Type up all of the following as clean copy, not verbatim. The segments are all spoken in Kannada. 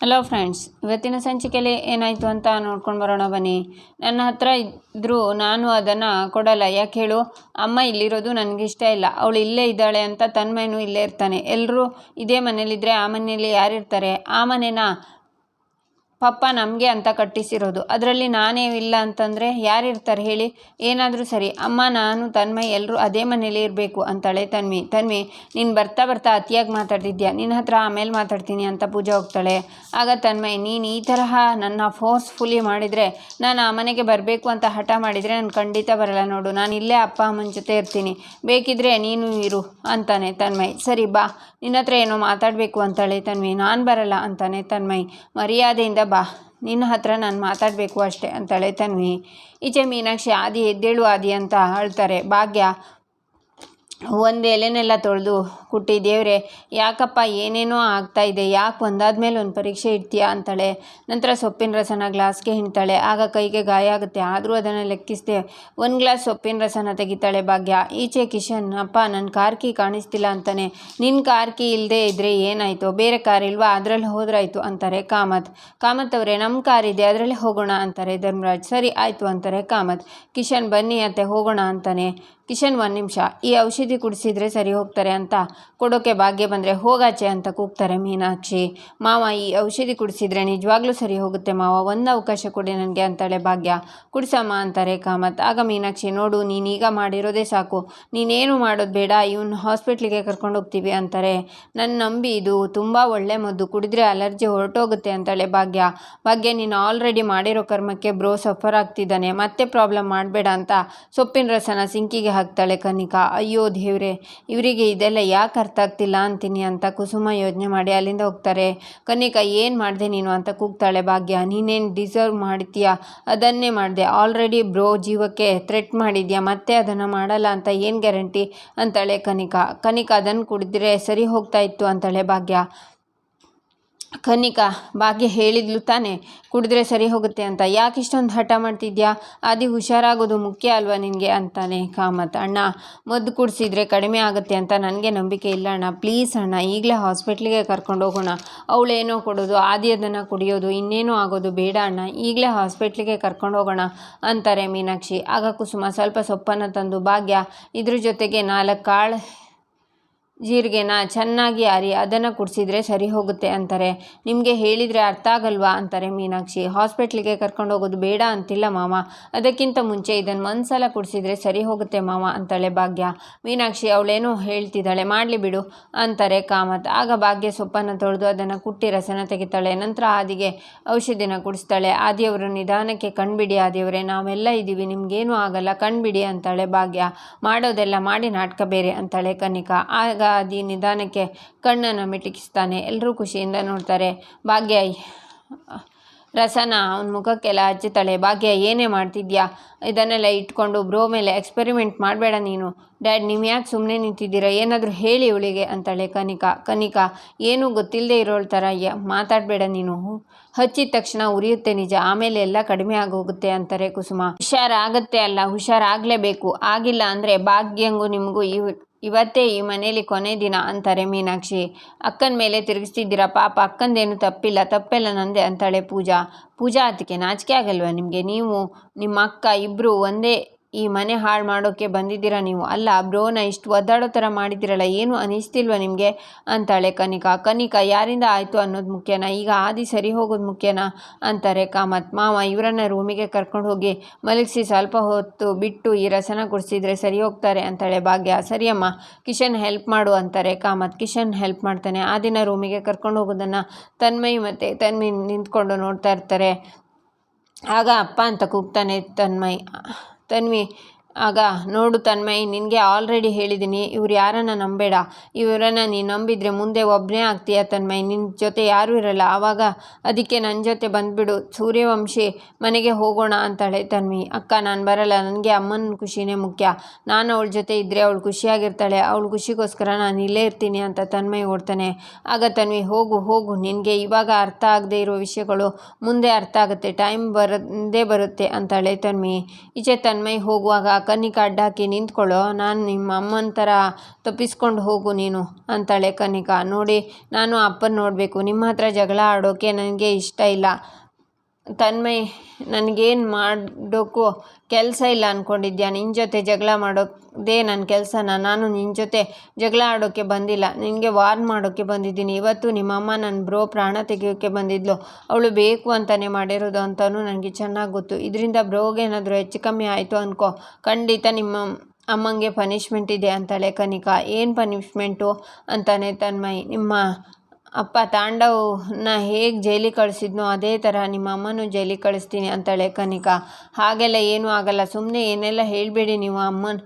ಹಲೋ ಫ್ರೆಂಡ್ಸ್, ಇವತ್ತಿನ ಸಂಚಿಕೆಯಲ್ಲಿ ಏನಾಯಿತು ಅಂತ ನೋಡ್ಕೊಂಡು ಬರೋಣ ಬನ್ನಿ. ನನ್ನ ಹತ್ರ ಇದ್ದರೂ ನಾನು ಅದನ್ನು ಕೊಡಲ್ಲ. ಯಾಕೆ ಹೇಳು? ಅಮ್ಮ ಇಲ್ಲಿರೋದು ನನಗಿಷ್ಟ ಇಲ್ಲ, ಅವಳು ಇಲ್ಲೇ ಇದ್ದಾಳೆ ಅಂತ ತನ್ಮಯನೂ ಇಲ್ಲೇ ಇರ್ತಾನೆ. ಎಲ್ಲರೂ ಇದೇ ಮನೇಲಿದ್ದರೆ ಆ ಮನೆಯಲ್ಲಿ ಯಾರಿರ್ತಾರೆ? ಆ ಮನೇನ ಪಪ್ಪ ನಮಗೆ ಅಂತ ಕಟ್ಟಿಸಿರೋದು. ಅದರಲ್ಲಿ ನಾನೇ ಇಲ್ಲ ಅಂತಂದರೆ ಯಾರಿರ್ತಾರೆ ಹೇಳಿ? ಏನಾದರೂ ಸರಿ, ಅಮ್ಮ ನಾನು ತನ್ಮಯ್ ಎಲ್ಲರೂ ಅದೇ ಮನೇಲಿ ಇರಬೇಕು ಅಂತಾಳೆ ತನ್ವಿ. ನೀನು ಬರ್ತಾ ಬರ್ತಾ ಅತಿಯಾಗಿ ಮಾತಾಡ್ತಿದ್ಯಾ, ನಿನ್ನ ಹತ್ರ ಆಮೇಲೆ ಮಾತಾಡ್ತೀನಿ ಅಂತ ಪೂಜಾ ಹೋಗ್ತಾಳೆ. ಆಗ ತನ್ಮಯ್, ನೀನು ಈ ತರಹ ನನ್ನ ಫೋರ್ಸ್ಫುಲಿ ಮಾಡಿದರೆ, ನಾನು ಆ ಮನೆಗೆ ಬರಬೇಕು ಅಂತ ಹಠ ಮಾಡಿದರೆ ನಾನು ಖಂಡಿತ ಬರಲ್ಲ ನೋಡು. ನಾನು ಇಲ್ಲೇ ಅಪ್ಪ ಅಮ್ಮನ ಜೊತೆ ಇರ್ತೀನಿ, ಬೇಕಿದ್ರೆ ನೀನು ಇರು ಅಂತಾನೆ ತನ್ಮಯ್. ಸರಿ ಬಾ, ನಿನ್ನ ಹತ್ರ ಏನೋ ಮಾತಾಡಬೇಕು ಅಂತಾಳೆ ತನ್ವಿ. ನಾನು ಬರಲ್ಲ ಅಂತಾನೆ ತನ್ಮಯ್. ಮರ್ಯಾದೆಯಿಂದ ಬಾ, ನಿನ್ನ ಹತ್ರ ನಾನು ಮಾತಾಡಬೇಕು ಅಷ್ಟೇ ಅಂತಾಳೆ ತನ್ವಿ. ಈಚೆ ಮೀನಾಕ್ಷಿ, ಆದಿ ಎದ್ದೇಳು ಆದಿ ಅಂತ ಅಳ್ತಾರೆ. ಭಾಗ್ಯ ಒಂದು ಎಲೆನೆಲ್ಲ ತೊಳೆದು ಕುಟ್ಟಿ, ದೇವ್ರೆ ಯಾಕಪ್ಪ ಏನೇನೋ ಆಗ್ತಾ ಇದೆ, ಯಾಕೆ ಒಂದಾದ್ಮೇಲೆ ಒಂದು ಪರೀಕ್ಷೆ ಇಡ್ತೀಯಾ ಅಂತಾಳೆ. ನಂತರ ಸೊಪ್ಪಿನ ರಸನ ಗ್ಲಾಸ್ಗೆ ಹಿಂಡ್ತಾಳೆ. ಆಗ ಕೈಗೆ ಗಾಯ ಆಗುತ್ತೆ, ಆದರೂ ಅದನ್ನು ಲೆಕ್ಕಿಸದೆ ಒಂದು ಗ್ಲಾಸ್ ಸೊಪ್ಪಿನ ರಸನ ತೆಗಿತಾಳೆ ಭಾಗ್ಯ. ಈಚೆ ಕಿಶನ್, ಅಪ್ಪ ನನ್ನ ಕಾರ್ ಕೀ ಕಾಣಿಸ್ತಿಲ್ಲ ಅಂತಾನೆ. ನಿನ್ನ ಕಾರ್ ಕೀ ಇಲ್ಲದೆ ಇದ್ದರೆ ಏನಾಯಿತು? ಬೇರೆ ಕಾರ್ ಇಲ್ವಾ? ಅದರಲ್ಲಿ ಹೋದ್ರಾಯ್ತು ಅಂತಾರೆ ಕಾಮತ್ ಅವರೇ, ನಮ್ಮ ಕಾರ್ ಇದೆ, ಅದರಲ್ಲೇ ಹೋಗೋಣ ಅಂತಾರೆ ಧರ್ಮರಾಜ್. ಸರಿ ಆಯಿತು ಅಂತಾರೆ ಕಾಮತ್. ಕಿಶನ್, ಬನ್ನಿ ಅತ್ತೆ ಹೋಗೋಣ ಅಂತಾನೆ. ಕಿಶನ್, ಒಂದು ನಿಮಿಷ, ಈ ಔಷಧಿ ಕುಡಿಸಿದ್ರೆ ಸರಿ ಹೋಗ್ತಾರೆ ಅಂತ ಕೊಡೋಕೆ ಭಾಗ್ಯ ಬಂದರೆ ಹೋಗಾಚೆ ಅಂತ ಕೂಗ್ತಾರೆ ಮೀನಾಕ್ಷಿ. ಮಾವ, ಈ ಔಷಧಿ ಕುಡಿಸಿದ್ರೆ ನಿಜವಾಗ್ಲೂ ಸರಿ ಹೋಗುತ್ತೆ ಮಾವ, ಒಂದು ಅವಕಾಶ ಕೊಡಿ ನನಗೆ ಅಂತಾಳೆ ಭಾಗ್ಯ. ಕುಡಿಸಮ್ಮ ಅಂತಾರೆ ಕಾಮತ್. ಆಗ ಮೀನಾಕ್ಷಿ, ನೋಡು ನೀನೀಗ ಮಾಡಿರೋದೇ ಸಾಕು, ನೀನೇನು ಮಾಡೋದು ಬೇಡ, ಇವನು ಹಾಸ್ಪಿಟ್ಲಿಗೆ ಕರ್ಕೊಂಡು ಹೋಗ್ತೀವಿ ಅಂತಾರೆ. ನನ್ನ ನಂಬಿ, ಇದು ತುಂಬ ಒಳ್ಳೆ ಮದ್ದು, ಕುಡಿದ್ರೆ ಅಲರ್ಜಿ ಹೊರಟೋಗುತ್ತೆ ಅಂತಾಳೆ ಭಾಗ್ಯ. ನೀನು ಆಲ್ರೆಡಿ ಮಾಡಿರೋ ಕರ್ಮಕ್ಕೆ ಬ್ರೋ ಸಫರ್ ಆಗ್ತಿದ್ದಾನೆ, ಮತ್ತೆ ಪ್ರಾಬ್ಲಮ್ ಮಾಡಬೇಡ ಅಂತ ಸೊಪ್ಪಿನ ರಸನ ಸಿಂಕಿಗೆ ಹಾಕ್ತಾಳೆ ಕನಿಕಾ. ಅಯ್ಯೋ ದೇವ್ರೆ, ಇವರಿಗೆ ಇದೆಲ್ಲ ಯಾಕೆ ಅರ್ಥ ಆಗ್ತಿಲ್ಲ ಅಂತೀನಿ ಅಂತ ಕುಸುಮ ಯೋಚನೆ ಮಾಡಿ ಅಲ್ಲಿಂದ ಹೋಗ್ತಾರೆ. ಕನಿಕಾ, ಏನು ಮಾಡಿದೆ ನೀನು ಅಂತ ಕೂಗ್ತಾಳೆ ಭಾಗ್ಯ. ನೀನೇನು ಡಿಸರ್ವ್ ಮಾಡ್ತೀಯಾ ಅದನ್ನೇ ಮಾಡಿದೆ, ಆಲ್ರೆಡಿ ಬ್ರೋ ಜೀವಕ್ಕೆ ಥ್ರೆಟ್ ಮಾಡಿದ್ಯಾ, ಮತ್ತೆ ಅದನ್ನು ಮಾಡಲ್ಲ ಅಂತ ಏನು ಗ್ಯಾರಂಟಿ ಅಂತಾಳೆ ಕನಿಕಾ. ಅದನ್ನು ಕುಡಿದ್ರೆ ಸರಿ ಹೋಗ್ತಾ ಇತ್ತು ಅಂತಾಳೆ ಭಾಗ್ಯ. ಭಾಗ್ಯ ಹೇಳಿದ್ಲು ತಾನೇ ಕುಡಿದ್ರೆ ಸರಿ ಹೋಗುತ್ತೆ ಅಂತ, ಯಾಕೆ ಇಷ್ಟೊಂದು ಹಠ ಮಾಡ್ತಿದ್ಯಾ? ಆದಿ ಹುಷಾರಾಗೋದು ಮುಖ್ಯ ಅಲ್ವಾ ನಿನಗೆ ಅಂತಾನೆ ಕಾಮತ್. ಅಣ್ಣ, ಮದ್ದು ಕುಡಿಸಿದ್ರೆ ಕಡಿಮೆ ಆಗುತ್ತೆ ಅಂತ ನನಗೆ ನಂಬಿಕೆ ಇಲ್ಲ ಅಣ್ಣ, ಪ್ಲೀಸ್ ಅಣ್ಣ ಈಗಲೇ ಹಾಸ್ಪಿಟ್ಲಿಗೆ ಕರ್ಕೊಂಡು ಹೋಗೋಣ. ಅವಳೇನೋ ಕೊಡೋದು, ಆದಿ ಅದನ್ನು ಕುಡಿಯೋದು, ಇನ್ನೇನೋ ಆಗೋದು ಬೇಡ ಅಣ್ಣ, ಈಗಲೇ ಹಾಸ್ಪಿಟ್ಲಿಗೆ ಕರ್ಕೊಂಡು ಹೋಗೋಣ ಅಂತಾರೆ ಮೀನಾಕ್ಷಿ. ಆಗ ಕುಸುಮ ಸ್ವಲ್ಪ ಸೊಪ್ಪನ್ನು ತಂದು, ಭಾಗ್ಯ ಇದ್ರ ಜೊತೆಗೆ 4 ಕಾಳು ಜೀರಿಗೆನ ಚೆನ್ನಾಗಿ ಅರಿ ಅದನ್ನು ಕುಡಿಸಿದ್ರೆ ಸರಿ ಹೋಗುತ್ತೆ ಅಂತಾರೆ. ನಿಮಗೆ ಹೇಳಿದರೆ ಅರ್ಥ ಆಗಲ್ವಾ ಅಂತಾರೆ ಮೀನಾಕ್ಷಿ. ಹಾಸ್ಪಿಟ್ಲಿಗೆ ಕರ್ಕೊಂಡು ಹೋಗೋದು ಬೇಡ ಅಂತಿಲ್ಲ ಮಾವ, ಅದಕ್ಕಿಂತ ಮುಂಚೆ ಇದನ್ನು ಒಂದು ಸಲ ಕುಡಿಸಿದ್ರೆ ಸರಿ ಹೋಗುತ್ತೆ ಮಾವ ಅಂತಾಳೆ ಭಾಗ್ಯ. ಮೀನಾಕ್ಷಿ, ಅವಳೇನೋ ಹೇಳ್ತಿದ್ದಾಳೆ, ಮಾಡಲಿ ಬಿಡು ಅಂತಾರೆ ಕಾಮತ್. ಆಗ ಭಾಗ್ಯ ಸೊಪ್ಪನ್ನು ತೊಳೆದು ಅದನ್ನು ಕುಟ್ಟಿ ರಸನ ತೆಗಿತಾಳೆ. ನಂತರ ಆದಿಗೆ ಔಷಧಿನ ಕುಡಿಸ್ತಾಳೆ. ಆದಿಯವರು, ನಿಧಾನಕ್ಕೆ ಕಣ್ಬಿಡಿ ಆದಿಯವರೇ, ನಾವೆಲ್ಲ ಇದ್ದೀವಿ, ನಿಮಗೇನೂ ಆಗಲ್ಲ, ಕಣ್ಬಿಡಿ ಅಂತಾಳೆ ಭಾಗ್ಯ. ಮಾಡೋದೆಲ್ಲ ಮಾಡಿ ನಾಟಕ ಬೇರೆ ಅಂತಾಳೆ ಕನಿಕಾ. ಆಗ ಆದಿ ನಿಧಾನಕ್ಕೆ ಕಣ್ಣನ್ನು ಮಿಟುಕಿಸ್ತಾನೆ. ಎಲ್ಲರೂ ಖುಷಿಯಿಂದ ನೋಡ್ತಾರೆ. ಭಾಗ್ಯ ರಸನ ಅವನ ಮುಖಕ್ಕೆಲ್ಲ ಹಚ್ಚುತ್ತಾಳೆ. ಭಾಗ್ಯ, ಏನೇ ಮಾಡ್ತಿದ್ಯಾ? ಇದನ್ನೆಲ್ಲ ಇಟ್ಕೊಂಡು ಬ್ರೋ ಮೇಲೆ ಎಕ್ಸ್ಪೆರಿಮೆಂಟ್ ಮಾಡಬೇಡ ನೀನು. ಡ್ಯಾಡ್, ನೀವು ಯಾಕೆ ಸುಮ್ಮನೆ ನಿಂತಿದ್ದೀರಾ? ಏನಾದರೂ ಹೇಳಿ ಇವಳಿಗೆ ಅಂತಾಳೆ ಕನಿಕಾ. ಏನೂ ಗೊತ್ತಿಲ್ಲದೆ ಇರೋಳ ಥರ ಮಾತಾಡಬೇಡ ನೀನು, ಹಚ್ಚಿದ ತಕ್ಷಣ ಉರಿಯುತ್ತೆ ನಿಜ, ಆಮೇಲೆ ಎಲ್ಲ ಕಡಿಮೆ ಆಗೋಗುತ್ತೆ ಅಂತಾರೆ ಕುಸುಮ. ಹುಷಾರಾಗತ್ತೆ ಅಲ್ಲ, ಹುಷಾರಾಗಲೇಬೇಕು, ಆಗಿಲ್ಲ ಅಂದರೆ ಭಾಗ್ಯಂಗೂ ನಿಮಗೂ ಇವತ್ತೇ ಈ ಮನೇಲಿ ಕೊನೆ ದಿನ ಅಂತಾರೆ ಮೀನಾಕ್ಷಿ. ಅಕ್ಕನ ಮೇಲೆ ತಿರುಗಿಸ್ತಿದ್ದೀರಾ, ಪಾಪ ಅಕ್ಕಂದೇನು ತಪ್ಪೆಲ್ಲ ನಂದೆ ಅಂತಾಳೆ ಪೂಜಾ. ಅದಕ್ಕೆ ನಾಚಿಕೆ ಆಗಲ್ವಾ ನಿಮಗೆ? ನೀವು ನಿಮ್ಮ ಅಕ್ಕ ಇಬ್ಬರು ಒಂದೇ ಈ ಮನೆ ಹಾಳು ಮಾಡೋಕ್ಕೆ ಬಂದಿದ್ದೀರಾ ನೀವು. ಅಲ್ಲ, ಬ್ರೋನ ಇಷ್ಟು ಒದ್ದಾಡೋ ಥರ ಮಾಡಿದ್ದೀರಲ್ಲ, ಏನು ಅನಿಸ್ತಿಲ್ವ ನಿಮಗೆ ಅಂತಾಳೆ ಕನಿಕಾ. ಯಾರಿಂದ ಆಯಿತು ಅನ್ನೋದು ಮುಖ್ಯನಾ, ಈಗ ಆದಿ ಸರಿ ಹೋಗೋದು ಮುಖ್ಯನಾ ಅಂತಾರೆ ಕಾಮತ್. ಮಾವ, ಇವರನ್ನ ರೂಮಿಗೆ ಕರ್ಕೊಂಡು ಹೋಗಿ ಮಲಗಿಸಿ ಸ್ವಲ್ಪ ಹೊತ್ತು ಬಿಟ್ಟು ಈ ರಸನ ಕುಡಿಸಿದ್ರೆ ಸರಿ ಹೋಗ್ತಾರೆ ಅಂತಾಳೆ ಭಾಗ್ಯ. ಸರಿಯಮ್ಮ, ಕಿಶನ್ ಹೆಲ್ಪ್ ಮಾಡು ಅಂತಾರೆ ಕಾಮತ್. ಕಿಶನ್ ಹೆಲ್ಪ್ ಮಾಡ್ತಾನೆ. ಆ ದಿನ ರೂಮಿಗೆ ಕರ್ಕೊಂಡು ಹೋಗೋದನ್ನು ತನ್ಮಯ್ ಮತ್ತು ತನ್ವಿ ನಿಂತ್ಕೊಂಡು ನೋಡ್ತಾ ಇರ್ತಾರೆ. ಆಗ ಅಪ್ಪ ಅಂತ ಕೂಗ್ತಾನೆ ತನ್ವಿ. ಆಗ, ನೋಡು ತನ್ಮಯ್, ನಿನಗೆ ಆಲ್ರೆಡಿ ಹೇಳಿದ್ದೀನಿ, ಇವ್ರು ಯಾರನ್ನ ನಂಬೇಡ, ಇವರನ್ನು ನೀನು ನಂಬಿದರೆ ಮುಂದೆ ಒಬ್ಬನೇ ಆಗ್ತೀಯ ತನ್ಮಯ್, ನಿನ್ನ ಜೊತೆ ಯಾರೂ ಇರಲ್ಲ ಆವಾಗ, ಅದಕ್ಕೆ ನನ್ನ ಜೊತೆ ಬಂದುಬಿಡು, ಸೂರ್ಯವಂಶಿ ಮನೆಗೆ ಹೋಗೋಣ ಅಂತಾಳೆ ತನ್ವಿ. ಅಕ್ಕ, ನಾನು ಬರಲ್ಲ, ನನಗೆ ಅಮ್ಮನ ಖುಷಿನೇ ಮುಖ್ಯ, ನಾನು ಅವಳ ಜೊತೆ ಇದ್ದರೆ ಅವಳು ಖುಷಿಯಾಗಿರ್ತಾಳೆ, ಅವಳ ಖುಷಿಗೋಸ್ಕರ ನಾನು ಇಲ್ಲೇ ಇರ್ತೀನಿ ಅಂತ ತನ್ಮಯ್ ಓಡ್ತಾನೆ. ಆಗ ತನ್ವಿ, ಹೋಗು, ನಿನಗೆ ಇವಾಗ ಅರ್ಥ ಆಗದೆ ಇರೋ ವಿಷಯಗಳು ಮುಂದೆ ಅರ್ಥ ಆಗುತ್ತೆ, ಟೈಮ್ ಬಂದೇ ಬರುತ್ತೆ ಅಂತಾಳೆ ತನ್ವಿ. ಈಚೆ ತನ್ಮಯ್ ಹೋಗುವಾಗ ಕನ್ನಿಕಾ ಅಡ್ಡ ಹಾಕಿ ನಿಂತ್ಕೊಳ್ಳೋ, ನಾನು ನಿಮ್ಮ ಅಮ್ಮನ ಥರ ತಪ್ಪಿಸ್ಕೊಂಡು ಹೋಗು ನೀನು ಅಂತಾಳೆ ಕನ್ನಿಕಾ. ನೋಡಿ, ನಾನು ಅಪ್ಪನ ನೋಡಬೇಕು, ನಿಮ್ಮ ಹತ್ರ ಜಗಳ ಆಡೋಕ್ಕೆ ನನಗೆ ಇಷ್ಟ ಇಲ್ಲ ತನ್ಮಯ್. ನನಗೇನು ಮಾಡೋಕ್ಕೂ ಕೆಲಸ ಇಲ್ಲ ಅಂದ್ಕೊಂಡಿದ್ಯಾ? ನಿನ್ನ ಜೊತೆ ಜಗಳ ಮಾಡೋದೇ ನನ್ನ ಕೆಲಸನ? ನಾನು ನಿನ್ನ ಜೊತೆ ಜಗಳ ಆಡೋಕ್ಕೆ ಬಂದಿಲ್ಲ, ನಿನಗೆ ವಾರ್ನ್ ಮಾಡೋಕ್ಕೆ ಬಂದಿದ್ದೀನಿ. ಇವತ್ತು ನಿಮ್ಮಮ್ಮ ನನ್ನ ಬ್ರೋ ಪ್ರಾಣ ತೆಗೆಯೋಕ್ಕೆ ಬಂದಿದ್ಲು, ಅವಳು ಬೇಕು ಅಂತಲೇ ಮಾಡಿರೋದು ಅಂತಲೂ ನನಗೆ ಚೆನ್ನಾಗಿ ಗೊತ್ತು. ಇದರಿಂದ ಬ್ರೋಗೆ ಏನಾದರೂ ಹೆಚ್ಚು ಕಮ್ಮಿ ಆಯಿತು ಅಂದ್ಕೋ, ಖಂಡಿತ ನಿಮ್ಮ ಅಮ್ಮಂಗೆ ಪನಿಷ್ಮೆಂಟ್ ಇದೆ ಅಂತಾಳೆ ಕನ್ನಿಕಾ. ಏನು ಪನಿಷ್ಮೆಂಟು ಅಂತಾನೆ ತನ್ಮಯ್. ನಿಮ್ಮ ಅಪ್ಪ ತಾಂಡವ್ನ ಹೇಗೆ ಜೈಲಿಗೆ ಕಳಿಸಿದ್ನೋ ಅದೇ ಥರ ನಿಮ್ಮ ಅಮ್ಮನೂ ಜೈಲಿಗೆ ಕಳಿಸ್ತೀನಿ ಅಂತಾಳೆ ಕನ್ನಿಕಾ. ಹಾಗೆಲ್ಲ ಏನೂ ಆಗಲ್ಲ, ಸುಮ್ಮನೆ ಏನೆಲ್ಲ ಹೇಳಬೇಡಿ ನೀವು. ಅಮ್ಮನ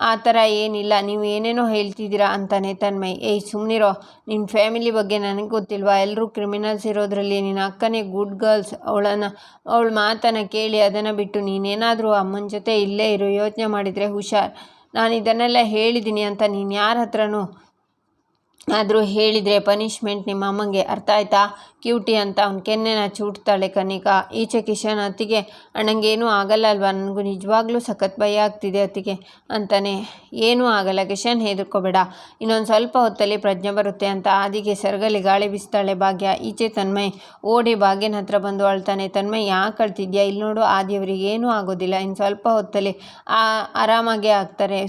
ಆ ಥರ ಏನಿಲ್ಲ, ನೀವು ಏನೇನೋ ಹೇಳ್ತಿದ್ದೀರಾ ಅಂತಾನೆ ತನ್ಮಯ್. ಏಯ್ ಸುಮ್ಮನಿರೋ, ನಿನ್ನ ಫ್ಯಾಮಿಲಿ ಬಗ್ಗೆ ನನಗೆ ಗೊತ್ತಿಲ್ವಾ? ಎಲ್ಲರೂ ಕ್ರಿಮಿನಲ್ಸ್ ಇರೋದ್ರಲ್ಲಿ ನಿನ್ನ ಅಕ್ಕನೇ ಗುಡ್ ಗರ್ಲ್ಸ್. ಅವಳ ಮಾತನ್ನು ಕೇಳಿ ಅದನ್ನು ಬಿಟ್ಟು ನೀನೇನಾದರೂ ಅಮ್ಮನ ಜೊತೆ ಇಲ್ಲೇ ಇರೋ ಯೋಚನೆ ಮಾಡಿದರೆ ಹುಷಾರ್. ನಾನು ಇದನ್ನೆಲ್ಲ ಹೇಳಿದ್ದೀನಿ ಅಂತ ನೀನು ಯಾರ ಹತ್ರನೂ ಆದರೂ ಹೇಳಿದರೆ ಪನಿಷ್ಮೆಂಟ್ ನಿಮ್ಮ ಅಮ್ಮಂಗೆ, ಅರ್ಥ ಆಯ್ತಾ? ಕ್ಯೂಟಿ ಅಂತ ಅವ್ನ ಕೆನ್ನೆನ ಚೂಟ್ತಾಳೆ ಕನ್ನಿಕಾ. ಈಚೆ ಕಿಶನ್ ಅತ್ತಿಗೆ, ಅಣ್ಣಂಗೇನೂ ಆಗಲ್ಲ ಅಲ್ವಾ? ನನಗೂ ನಿಜವಾಗ್ಲೂ ಸಖತ್ ಭಯ ಆಗ್ತಿದೆ ಅತ್ತಿಗೆ ಅಂತಾನೆ. ಏನೂ ಆಗಲ್ಲ ಕಿಶನ್, ಹೆದರ್ಕೋಬೇಡ, ಇನ್ನೊಂದು ಸ್ವಲ್ಪ ಹೊತ್ತಲ್ಲಿ ಪ್ರಜ್ಞೆ ಬರುತ್ತೆ ಅಂತ ಆದಿಗೆ ಸೆರಗಲ್ಲಿ ಗಾಳಿ ಬೀಸ್ತಾಳೆ ಭಾಗ್ಯ. ಈಚೆ ತನ್ಮಯ್ ಓಡಿ ಭಾಗ್ಯನ ಹತ್ರ ಬಂದು ಅಳ್ತಾನೆ. ತನ್ಮಯ್, ಯಾಕೆ ಅಳ್ತಿದ್ಯಾ? ಇಲ್ಲಿ ನೋಡು, ಆದಿಯವರಿಗೆ ಏನೂ ಆಗೋದಿಲ್ಲ, ಇನ್ನು ಸ್ವಲ್ಪ ಹೊತ್ತಲ್ಲಿ ಆರಾಮಾಗೇ ಆಗ್ತಾರೆ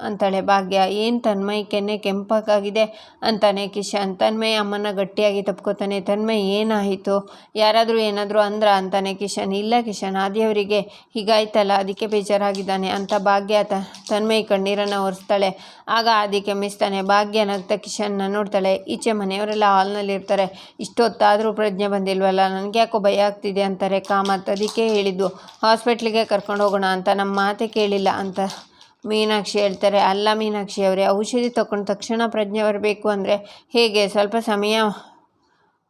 ಅಂತಾಳೆ ಭಾಗ್ಯ. ಏನು ತನ್ಮಯ್ ಕೆನ್ನೆ ಕೆಂಪಕ್ಕಾಗಿದೆ ಅಂತಾನೆ ಕಿಶನ್. ತನ್ಮಯ್ ಅಮ್ಮನ ಗಟ್ಟಿಯಾಗಿ ತಪ್ಕೋತಾನೆ. ತನ್ಮಯ್, ಏನಾಯಿತು? ಯಾರಾದರೂ ಏನಾದರೂ ಅಂದ್ರ ಅಂತಾನೆ ಕಿಶನ್. ಇಲ್ಲ ಕಿಶನ್, ಆದಿಯವರಿಗೆ ಹೀಗಾಯ್ತಲ್ಲ ಅದಕ್ಕೆ ಬೇಜಾರಾಗಿದ್ದಾನೆ ಅಂತ ಭಾಗ್ಯ ತನ್ಮಯ್ ಕಣ್ಣೀರನ್ನು ಒರೆಸ್ತಾಳೆ. ಆಗ ಆದಿ ಕೆಮ್ಮಿಸ್ತಾನೆ. ಭಾಗ್ಯ ನಗ್ತಾ ಕಿಶನ್ನ ನೋಡ್ತಾಳೆ. ಈಚೆ ಮನೆಯವರೆಲ್ಲ ಹಾಲ್ನಲ್ಲಿರ್ತಾರೆ. ಇಷ್ಟೊತ್ತಾದರೂ ಪ್ರಜ್ಞೆ ಬಂದಿಲ್ವಲ್ಲ, ನನಗೆ ಯಾಕೋ ಭಯ ಆಗ್ತಿದೆ ಅಂತಾರೆ ಕಾಮತ್. ಅದಕ್ಕೆ ಹೇಳಿದ್ದು ಹಾಸ್ಪಿಟ್ಲಿಗೆ ಕರ್ಕೊಂಡು ಹೋಗೋಣ ಅಂತ, ನಮ್ಮ ಮಾತೆ ಕೇಳಿಲ್ಲ ಅಂತ ಮೀನಾಕ್ಷಿ ಹೇಳ್ತಾರೆ. ಅಲ್ಲ ಮೀನಾಕ್ಷಿ ಅವರೇ, ಔಷಧಿ ತಗೊಂಡು ತಕ್ಷಣ ಪ್ರಜ್ಞೆ ಬರಬೇಕು ಅಂದರೆ ಹೇಗೆ? ಸ್ವಲ್ಪ ಸಮಯ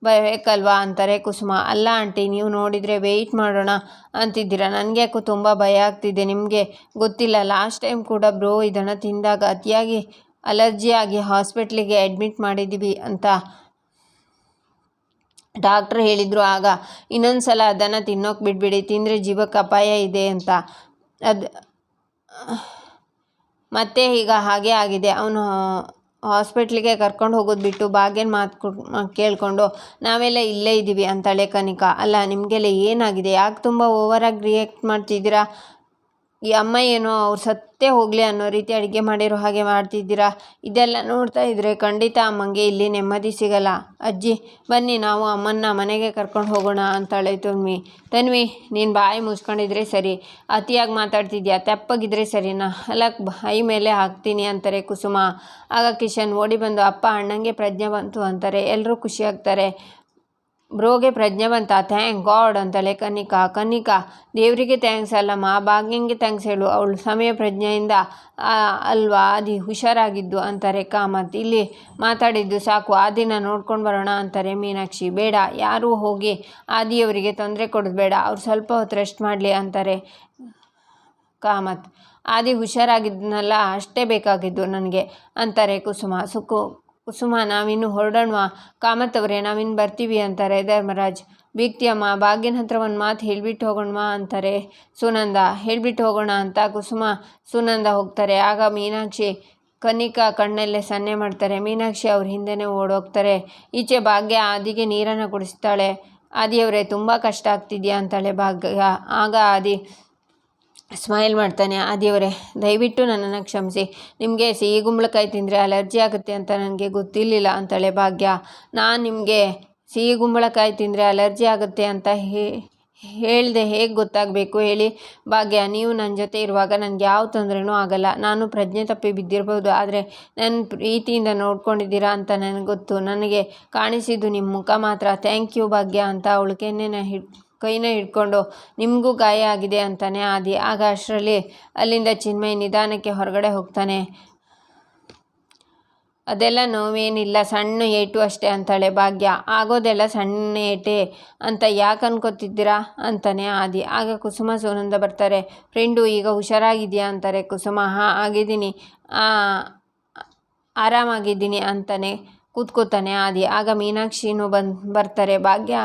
ಬೇಕಲ್ವಾ ಅಂತಾರೆ ಕುಸುಮ. ಅಲ್ಲ ಆಂಟಿ, ನೀವು ನೋಡಿದರೆ ವೆಯ್ಟ್ ಮಾಡೋಣ ಅಂತಿದ್ದೀರಾ, ನನಗೆ ಯಾಕೋ ತುಂಬ ಭಯ ಆಗ್ತಿದೆ. ನಿಮಗೆ ಗೊತ್ತಿಲ್ಲ, ಲಾಸ್ಟ್ ಟೈಮ್ ಕೂಡ ಬ್ರೋ ಇದನ್ನು ತಿಂದಾಗ ಅತಿಯಾಗಿ ಅಲರ್ಜಿ ಆಗಿ ಹಾಸ್ಪಿಟ್ಲಿಗೆ ಅಡ್ಮಿಟ್ ಮಾಡಿದ್ದೀವಿ ಅಂತ ಡಾಕ್ಟ್ರ್ ಹೇಳಿದರು. ಆಗ ಇನ್ನೊಂದು ಸಲ ಅದನ್ನು ತಿನ್ನೋಕೆ ಬಿಡಬೇಡಿ, ತಿಂದರೆ ಜೀವಕ್ಕೆ ಅಪಾಯ ಇದೆ ಅಂತ. ಮತ್ತೆ ಈಗ ಹಾಗೆ ಆಗಿದೆ. ಅವನು ಹಾಸ್ಪಿಟ್ಲಿಗೆ ಕರ್ಕೊಂಡು ಹೋಗೋದು ಬಿಟ್ಟು ಭಾಗ್ಯನ ಮಾತು ಕೇಳಿಕೊಂಡು ನಾವೆಲ್ಲ ಇಲ್ಲೇ ಇದ್ದೀವಿ ಅಂತಾಳೆ ಕನ್ನಿಕಾ. ಅಲ್ಲ, ನಿಮಗೆಲ್ಲ ಏನಾಗಿದೆ? ಯಾಕೆ ತುಂಬ ಓವರಾಗಿ ರಿಯಾಕ್ಟ್ ಮಾಡ್ತಿದ್ದೀರಾ? ಈ ಅಮ್ಮ ಏನೋ ಅವ್ರು ಸತ್ತೇ ಹೋಗಲಿ ಅನ್ನೋ ರೀತಿ ಅಡುಗೆ ಮಾಡಿರೋ ಹಾಗೆ ಮಾಡ್ತಿದ್ದೀರಾ. ಇದೆಲ್ಲ ನೋಡ್ತಾ ಇದ್ದರೆ ಖಂಡಿತ ಅಮ್ಮಂಗೆ ಇಲ್ಲಿ ನೆಮ್ಮದಿ ಸಿಗಲ್ಲ. ಅಜ್ಜಿ ಬನ್ನಿ, ನಾವು ಅಮ್ಮನ್ನ ಮನೆಗೆ ಕರ್ಕೊಂಡು ಹೋಗೋಣ ಅಂತಾಳೆ ತನ್ವಿ, ನೀನು ಬಾಯಿ ಮುಚ್ಕೊಂಡಿದ್ರೆ ಸರಿ, ಅತಿಯಾಗಿ ಮಾತಾಡ್ತಿದ್ಯಾ, ತೆಪ್ಪಗಿದ್ರೆ ಸರಿ, ನಾಲ್ಕು ಬಾಯಿ ಮೇಲೆ ಹಾಕ್ತೀನಿ ಅಂತಾರೆ ಕುಸುಮ. ಆಗ ಕಿಶನ್ ಓಡಿ ಬಂದು, ಅಪ್ಪ ಅಣ್ಣಂಗೆ ಪ್ರಜ್ಞೆ ಬಂತು ಅಂತಾರೆ. ಎಲ್ಲರೂ ಖುಷಿಯಾಗ್ತಾರೆ. ಬ್ರೋಗೆ ಪ್ರಜ್ಞೆ ಬಂತ, ಥ್ಯಾಂಕ್ ಗಾಡ್ ಅಂತಾಳೆ ಕನ್ನಿಕಾ. ದೇವರಿಗೆ ಥ್ಯಾಂಕ್ಸ್ ಅಲ್ಲಮ್ಮ, ಭಾಗ್ಯಂಗೆ ಥ್ಯಾಂಕ್ಸ್ ಹೇಳು, ಅವಳು ಸಮಯ ಪ್ರಜ್ಞೆಯಿಂದ ಅಲ್ವಾ ಆದಿ ಹುಷಾರಾಗಿದ್ದು ಅಂತಾರೆ ಕಾಮತ್. ಇಲ್ಲಿ ಮಾತಾಡಿದ್ದು ಸಾಕು, ಆದಿನ ನೋಡ್ಕೊಂಡು ಬರೋಣ ಅಂತಾರೆ ಮೀನಾಕ್ಷಿ. ಬೇಡ, ಯಾರೂ ಹೋಗಿ ಆದಿಯವರಿಗೆ ತೊಂದರೆ ಕೊಡೋದು ಬೇಡ, ಅವ್ರು ಸ್ವಲ್ಪ ಹೊತ್ತು ರೆಸ್ಟ್ ಮಾಡಲಿ ಅಂತಾರೆ ಕಾಮತ್. ಆದಿ ಹುಷಾರಾಗಿದ್ದನಲ್ಲ, ಅಷ್ಟೇ ಬೇಕಾಗಿದ್ದು ನನಗೆ ಅಂತಾರೆ ಕುಸುಮ, ನಾವಿನ್ನು ಹೊರಡೋಣವಾ? ಕಾಮತ್ ಅವರೇ, ನಾವಿನ್ನು ಬರ್ತೀವಿ ಅಂತಾರೆ ಧರ್ಮರಾಜ್. ಬೀಗ್ತಿಯಮ್ಮ, ಭಾಗ್ಯನ ಹತ್ರ ಒಂದು ಮಾತು ಹೇಳಿಬಿಟ್ಟು ಹೋಗೋಣವಾ ಅಂತಾರೆ ಸುನಂದ. ಹೇಳಿಬಿಟ್ಟು ಹೋಗೋಣ ಅಂತ ಸುನಂದ ಹೋಗ್ತಾರೆ. ಆಗ ಮೀನಾಕ್ಷಿ ಕನ್ನಿಕಾ ಕಣ್ಣಲ್ಲೇ ಸನ್ನೆ ಮಾಡ್ತಾರೆ. ಮೀನಾಕ್ಷಿ ಅವ್ರ ಹಿಂದೆನೇ ಓಡೋಗ್ತಾರೆ. ಈಚೆ ಭಾಗ್ಯ ಆದಿಗೆ ನೀರನ್ನು ಕುಡಿಸ್ತಾಳೆ. ಆದಿಯವರೇ, ತುಂಬ ಕಷ್ಟ ಆಗ್ತಿದೆಯಾ ಅಂತಾಳೆ ಭಾಗ್ಯ. ಆಗ ಆದಿ ಸ್ಮೈಲ್ ಮಾಡ್ತಾನೆ. ಆದಿಯವರೇ, ದಯವಿಟ್ಟು ನನ್ನನ್ನು ಕ್ಷಮಿಸಿ, ನಿಮಗೆ ಸಿಹಿ ಗುಂಬಳಕಾಯಿ ತಿಂದರೆ ಅಲರ್ಜಿ ಆಗುತ್ತೆ ಅಂತ ನನಗೆ ಗೊತ್ತಿರಲಿಲ್ಲ ಅಂತಾಳೆ ಭಾಗ್ಯ. ನಾನು ನಿಮಗೆ ಸಿಹಿ ಗುಂಬಳಕಾಯಿ ತಿಂದರೆ ಅಲರ್ಜಿ ಆಗುತ್ತೆ ಅಂತ ಹೇಳಿದೆ, ಹೇಗೆ ಗೊತ್ತಾಗಬೇಕು ಹೇಳಿ ಭಾಗ್ಯ? ನೀವು ನನ್ನ ಜೊತೆ ಇರುವಾಗ ನನಗೆ ಯಾವ ತೊಂದರೆನೂ ಆಗಲ್ಲ. ನಾನು ಪ್ರಜ್ಞೆ ತಪ್ಪಿ ಬಿದ್ದಿರ್ಬೋದು, ಆದರೆ ನನ್ನ ಪ್ರೀತಿಯಿಂದ ನೋಡ್ಕೊಂಡಿದ್ದೀರಾ ಅಂತ ನನಗೆ ಗೊತ್ತು. ನನಗೆ ಕಾಣಿಸಿದ್ದು ನಿಮ್ಮ ಮುಖ ಮಾತ್ರ. ಥ್ಯಾಂಕ್ ಯು ಭಾಗ್ಯ ಅಂತ ಅವಳು ಕೈನ ಹಿಡ್ಕೊಂಡು, ನಿಮಗೂ ಗಾಯ ಆಗಿದೆ ಅಂತಾನೆ ಆದಿ. ಆಗ ಅಷ್ಟರಲ್ಲಿ ಅಲ್ಲಿಂದ ಚಿನ್ಮಯ್ ನಿಧಾನಕ್ಕೆ ಹೊರಗಡೆ ಹೋಗ್ತಾನೆ. ಅದೆಲ್ಲ ನೋವೇನಿಲ್ಲ, ಸಣ್ಣ ಏಟು ಅಷ್ಟೇ ಅಂತಾಳೆ ಭಾಗ್ಯ. ಆಗೋದೆಲ್ಲ ಸಣ್ಣ ಏಟೆ ಅಂತ ಯಾಕೆ ಅನ್ಕೋತಿದ್ದೀರಾ ಅಂತಾನೆ ಆದಿ. ಆಗ ಕುಸುಮ ಸುನಂದ ಬರ್ತಾರೆ. ಫ್ರೆಂಡು, ಈಗ ಹುಷಾರಾಗಿದೆಯಾ ಅಂತಾರೆ ಕುಸುಮ. ಹಾಂ ಆಗಿದ್ದೀನಿ, ಆರಾಮಾಗಿದ್ದೀನಿ ಅಂತಾನೆ ಕೂತ್ಕೋತಾನೆ ಆದಿ. ಆಗ ಮೀನಾಕ್ಷಿನೂ ಬರ್ತಾರೆ. ಭಾಗ್ಯ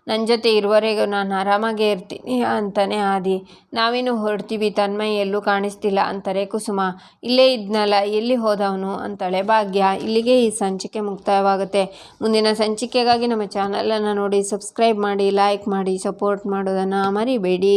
ನನ್ನ ಜೊತೆ ಇರುವವರೆಗೂ ನಾನು ಆರಾಮಾಗೇ ಇರ್ತೀನಿ ಅಂತಾನೆ ಆದಿ. ನಾವೇನು ಹೊರಡ್ತೀವಿ, ತನ್ಮಯ್ ಎಲ್ಲೂ ಕಾಣಿಸ್ತಿಲ್ಲ ಅಂತಾರೆ ಕುಸುಮ. ಇಲ್ಲೇ ಇದ್ನಲ್ಲ, ಎಲ್ಲಿ ಹೋದವನು ಅಂತಾಳೆ ಭಾಗ್ಯ. ಇಲ್ಲಿಗೆ ಈ ಸಂಚಿಕೆ ಮುಕ್ತಾಯವಾಗುತ್ತೆ. ಮುಂದಿನ ಸಂಚಿಕೆಗಾಗಿ ನಮ್ಮ ಚಾನಲನ್ನು ನೋಡಿ ಸಬ್ಸ್ಕ್ರೈಬ್ ಮಾಡಿ, ಲೈಕ್ ಮಾಡಿ, ಸಪೋರ್ಟ್ ಮಾಡೋದನ್ನು ಮರಿಬೇಡಿ.